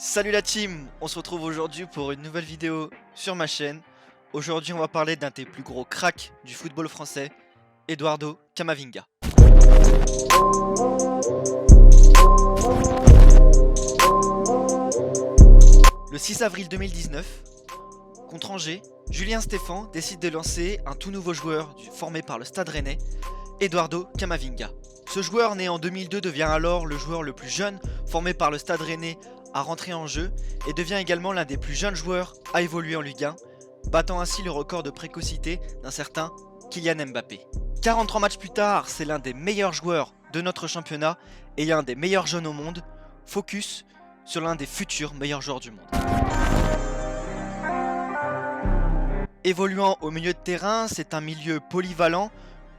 Salut la team, on se retrouve aujourd'hui pour une nouvelle vidéo sur ma chaîne. Aujourd'hui on va parler d'un des plus gros cracks du football français, Eduardo Camavinga. Le 6 avril 2019, contre Angers, Julien Stéphan décide de lancer un tout nouveau joueur formé par le Stade Rennais, Eduardo Camavinga. Ce joueur né en 2002 devient alors le joueur le plus jeune formé par le Stade Rennais à rentrer en jeu et devient également l'un des plus jeunes joueurs à évoluer en Ligue 1, battant ainsi le record de précocité d'un certain Kylian Mbappé. 43 matchs plus tard, c'est l'un des meilleurs joueurs de notre championnat et un des meilleurs jeunes au monde, focus sur l'un des futurs meilleurs joueurs du monde. Évoluant au milieu de terrain, c'est un milieu polyvalent,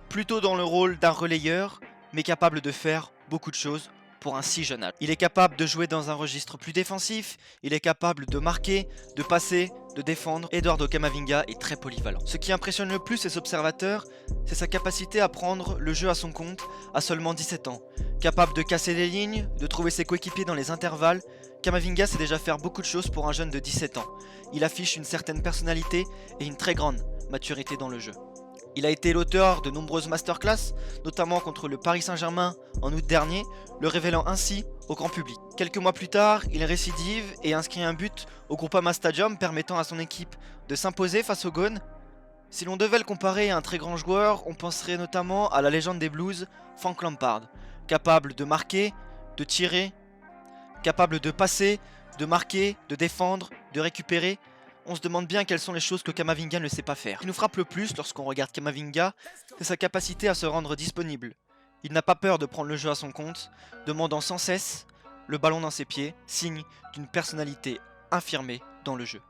plutôt dans le rôle d'un relayeur, mais capable de faire beaucoup de choses pour un si jeune âge. Il est capable de jouer dans un registre plus défensif, il est capable de marquer, de passer, de défendre. Eduardo Camavinga est très polyvalent. Ce qui impressionne le plus les observateurs, c'est sa capacité à prendre le jeu à son compte à seulement 17 ans. Capable de casser les lignes, de trouver ses coéquipiers dans les intervalles, Camavinga sait déjà faire beaucoup de choses pour un jeune de 17 ans. Il affiche une certaine personnalité et une très grande maturité dans le jeu. Il a été l'auteur de nombreuses masterclass, notamment contre le Paris Saint-Germain en août dernier, le révélant ainsi au grand public. Quelques mois plus tard, il récidive et inscrit un but au Groupama Stadium permettant à son équipe de s'imposer face au Gaunes. Si l'on devait le comparer à un très grand joueur, on penserait notamment à la légende des Blues, Frank Lampard, capable de marquer, de tirer, capable de passer, de marquer, de défendre, de récupérer. On se demande bien quelles sont les choses que Camavinga ne sait pas faire. Ce qui nous frappe le plus lorsqu'on regarde Camavinga, c'est sa capacité à se rendre disponible. Il n'a pas peur de prendre le jeu à son compte, demandant sans cesse le ballon dans ses pieds, signe d'une personnalité infirmée dans le jeu.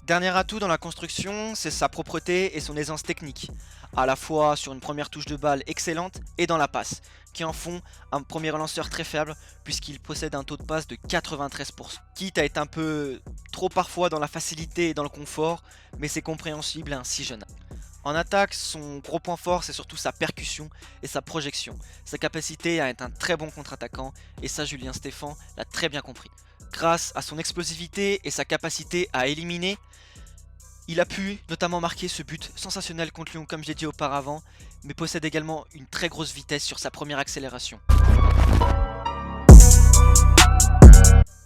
Dernier atout dans la construction, c'est sa propreté et son aisance technique, à la fois sur une première touche de balle excellente et dans la passe, qui en font un premier lanceur très faible puisqu'il possède un taux de passe de 93%. Quitte à être un peu trop parfois dans la facilité et dans le confort, mais c'est compréhensible à un si jeune âge. En attaque, son gros point fort c'est surtout sa percussion et sa projection, sa capacité à être un très bon contre-attaquant, et ça Julien Stéphan l'a très bien compris. Grâce à son explosivité et sa capacité à éliminer, il a pu notamment marquer ce but sensationnel contre Lyon comme je l'ai dit auparavant, mais possède également une très grosse vitesse sur sa première accélération.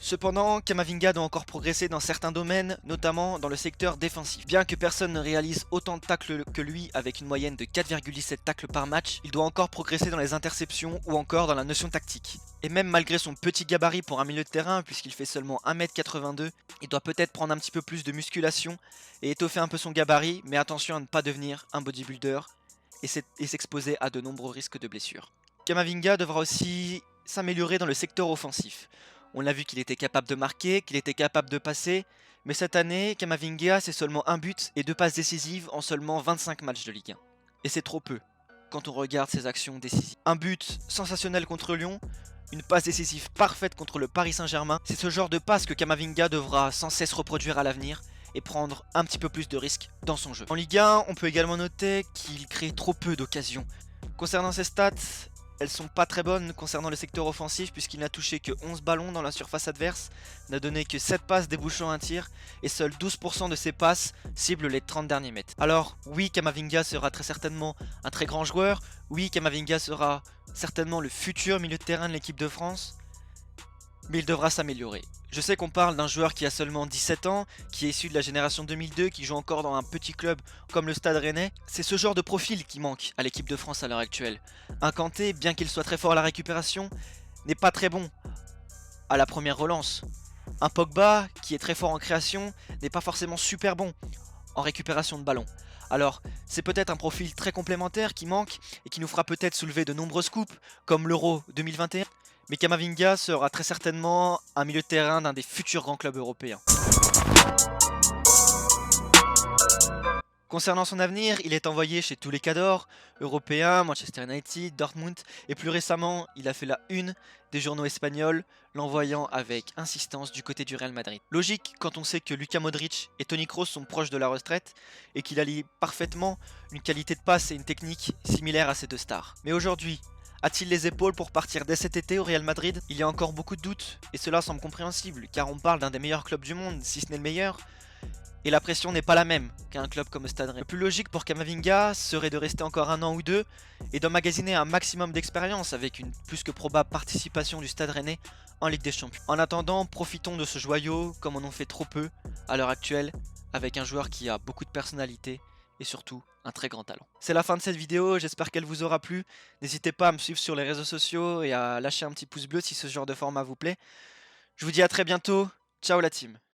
Cependant, Camavinga doit encore progresser dans certains domaines, notamment dans le secteur défensif. Bien que personne ne réalise autant de tacles que lui avec une moyenne de 4,7 tacles par match, il doit encore progresser dans les interceptions ou encore dans la notion tactique. Et même malgré son petit gabarit pour un milieu de terrain, puisqu'il fait seulement 1m82, il doit peut-être prendre un petit peu plus de musculation et étoffer un peu son gabarit, mais attention à ne pas devenir un bodybuilder et s'exposer à de nombreux risques de blessures. Camavinga devra aussi s'améliorer dans le secteur offensif. On a vu qu'il était capable de marquer, qu'il était capable de passer, mais cette année, Camavinga c'est seulement un but et 2 passes décisives en seulement 25 matchs de Ligue 1. Et c'est trop peu quand on regarde ses actions décisives. Un but sensationnel contre Lyon, une passe décisive parfaite contre le Paris Saint-Germain, c'est ce genre de passe que Camavinga devra sans cesse reproduire à l'avenir et prendre un petit peu plus de risques dans son jeu. En Ligue 1, on peut également noter qu'il crée trop peu d'occasions. Concernant ses stats, elles sont pas très bonnes concernant le secteur offensif puisqu'il n'a touché que 11 ballons dans la surface adverse, n'a donné que 7 passes débouchant un tir et seuls 12% de ses passes ciblent les 30 derniers mètres. Alors oui, Camavinga sera très certainement un très grand joueur, oui Camavinga sera certainement le futur milieu de terrain de l'équipe de France, mais il devra s'améliorer. Je sais qu'on parle d'un joueur qui a seulement 17 ans, qui est issu de la génération 2002, qui joue encore dans un petit club comme le Stade Rennais. C'est ce genre de profil qui manque à l'équipe de France à l'heure actuelle. Un Kanté, bien qu'il soit très fort à la récupération, n'est pas très bon à la première relance. Un Pogba, qui est très fort en création, n'est pas forcément super bon en récupération de ballon. Alors, c'est peut-être un profil très complémentaire qui manque et qui nous fera peut-être soulever de nombreuses coupes, comme l'Euro 2021. Mais Camavinga sera très certainement un milieu de terrain d'un des futurs grands clubs européens. Concernant son avenir, il est envoyé chez tous les cadors européens, Manchester United, Dortmund, et plus récemment, il a fait la une des journaux espagnols, l'envoyant avec insistance du côté du Real Madrid. Logique quand on sait que Luka Modric et Toni Kroos sont proches de la retraite et qu'il allie parfaitement une qualité de passe et une technique similaire à ces deux stars. Mais aujourd'hui, A-t-il les épaules pour partir dès cet été au Real Madrid? Il y a encore beaucoup de doutes, et cela semble compréhensible, car on parle d'un des meilleurs clubs du monde, si ce n'est le meilleur, et la pression n'est pas la même qu'un club comme le Stade Rennais. Le plus logique pour Camavinga serait de rester encore un an ou deux, et d'emmagasiner un maximum d'expérience avec une plus que probable participation du Stade Rennais en Ligue des Champions. En attendant, profitons de ce joyau comme on en fait trop peu à l'heure actuelle, avec un joueur qui a beaucoup de personnalité et surtout un très grand talent. C'est la fin de cette vidéo, j'espère qu'elle vous aura plu. N'hésitez pas à me suivre sur les réseaux sociaux et à lâcher un petit pouce bleu si ce genre de format vous plaît. Je vous dis à très bientôt, ciao la team.